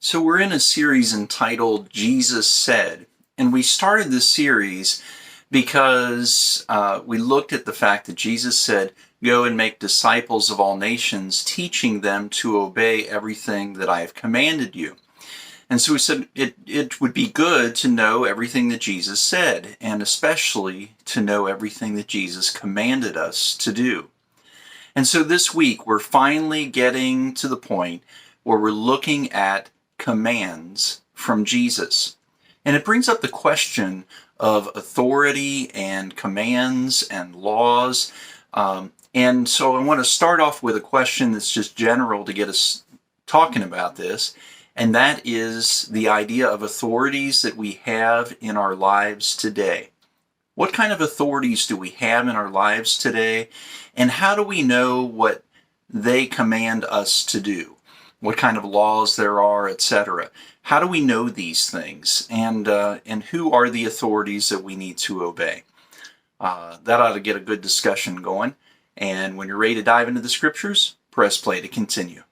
So we're in a series entitled Jesus Said, and we started this series because we looked at the fact that Jesus said, "Go and make disciples of all nations, teaching them to obey everything that I have commanded you." And so we said it would be good to know everything that Jesus said, and especially to know everything that Jesus commanded us to do. And so this week, we're finally getting to the point where we're looking at commands from Jesus. And it brings up the question of authority and commands and laws. And so I want to start off with a question that's just general to get us talking about this. And that is the idea of authorities that we have in our lives today. What kind of authorities do we have in our lives today? And how do we know what they command us to do? What kind of laws there are, etc. How do we know these things? And who are the authorities that we need to obey? That ought to get a good discussion going. And when you're ready to dive into the scriptures, press play to continue.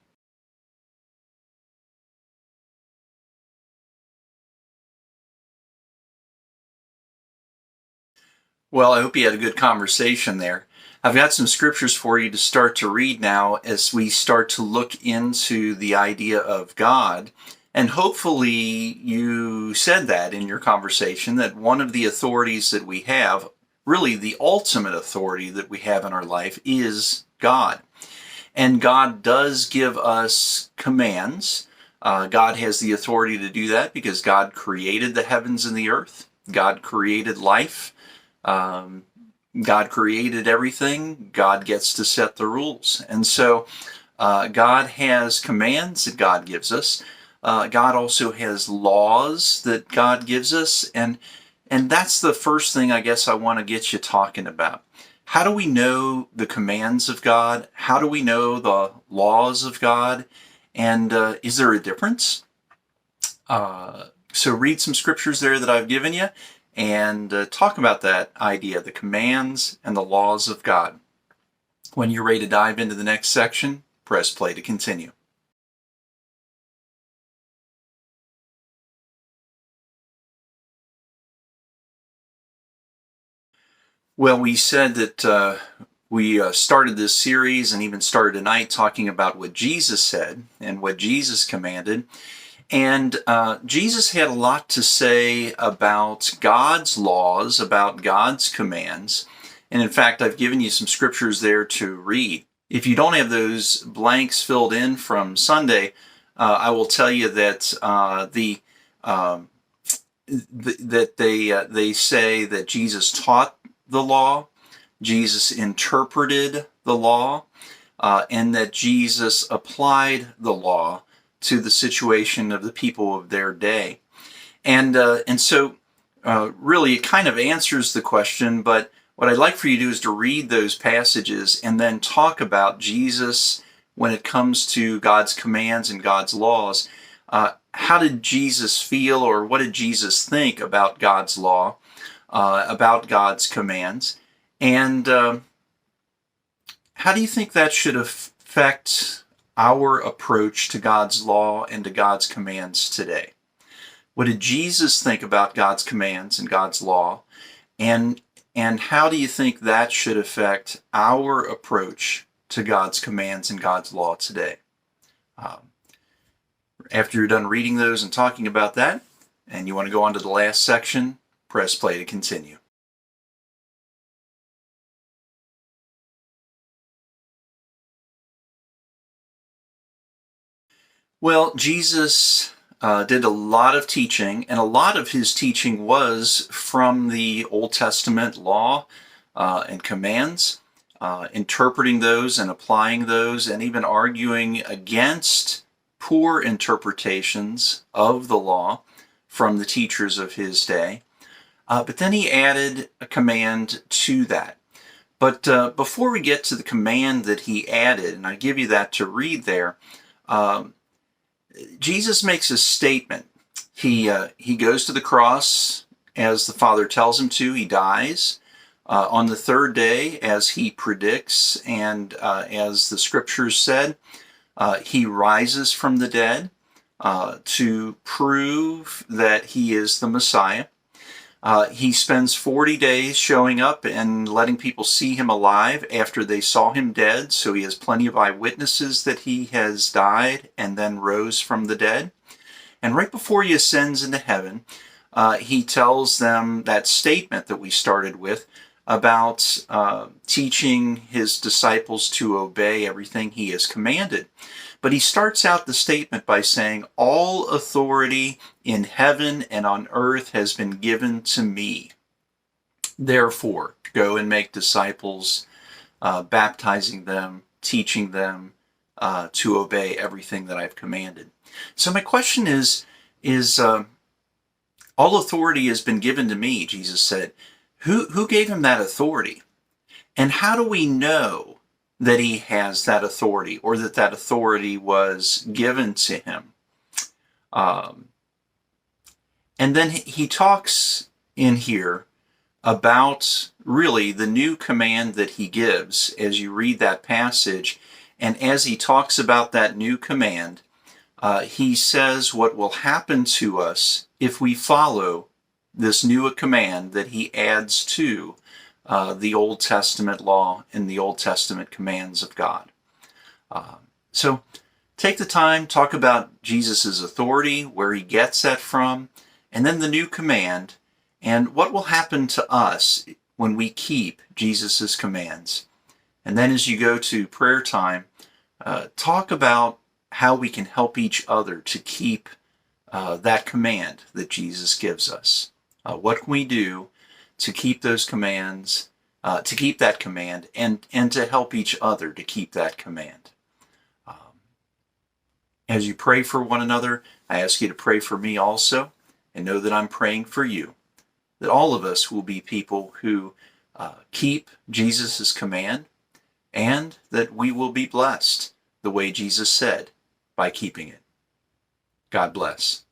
Well, I hope you had a good conversation there. I've got some scriptures for you to start to read now as we start to look into the idea of God. And hopefully you said that in your conversation, that one of the authorities that we have, really the ultimate authority that we have in our life, is God. And God does give us commands. God has the authority to do that because God created the heavens and the earth. God created life. Um, God created everything. God gets to set the rules. And so God has commands that God gives us. God also has laws that God gives us. And that's the first thing I guess I want to get you talking about. How do we know the commands of God? How do we know the laws of God? And is there a difference? So read some scriptures there that I've given you and talk about that idea, the commands and the laws of God. When you're ready to dive into the next section, press play to continue. Well, we said that we started this series and even started tonight talking about what Jesus said and what Jesus commanded. And Jesus had a lot to say about God's laws, about God's commands. And in fact, I've given you some scriptures there to read. If you don't have those blanks filled in from Sunday, I will tell you that they say that Jesus taught the law, Jesus interpreted the law, and that Jesus applied the law to the situation of the people of their day. And so really it kind of answers the question, but what I'd like for you to do is to read those passages and then talk about Jesus when it comes to God's commands and God's laws. How did Jesus feel, or what did Jesus think about God's law, about God's commands? And how do you think that should affect our approach to God's law and to God's commands today? What did Jesus think about God's commands and God's law? And how do you think that should affect our approach to God's commands and God's law today? After you're done reading those and talking about that, and you want to go on to the last section, press play to continue. Well, Jesus did a lot of teaching, and a lot of his teaching was from the Old Testament law and commands, interpreting those and applying those, and even arguing against poor interpretations of the law from the teachers of his day. But then he added a command to that. But before we get to the command that he added, and I give you that to read there, Jesus makes a statement. He goes to the cross as the Father tells him to. He dies. On the third day, as he predicts and as the scriptures said, he rises from the dead. to prove that he is the Messiah. He spends 40 days showing up and letting people see him alive after they saw him dead, so he has plenty of eyewitnesses that he has died and then rose from the dead. And right before he ascends into heaven, he tells them that statement that we started with about teaching his disciples to obey everything he has commanded. But he starts out the statement by saying, "All authority in heaven and on earth has been given to me. Therefore, go and make disciples, baptizing them, teaching them to obey everything that I've commanded." So my question is all authority has been given to me, Jesus said. Who gave him that authority? And how do we know that he has that authority, or that that authority was given to him? And then he talks in here about really the new command that he gives as you read that passage. And as he talks about that new command, he says what will happen to us if we follow this new command that he adds to the Old Testament law and the Old Testament commands of God. So take the time, talk about Jesus' authority, where he gets that from, and then the new command, and what will happen to us when we keep Jesus' commands. And then as you go to prayer time, talk about how we can help each other to keep that command that Jesus gives us. What can we do to keep those commands, to keep that command, and to help each other to keep that command? As you pray for one another, I ask you to pray for me also, and know that I'm praying for you, that all of us will be people who keep Jesus' command, and that we will be blessed the way Jesus said by keeping it. God bless.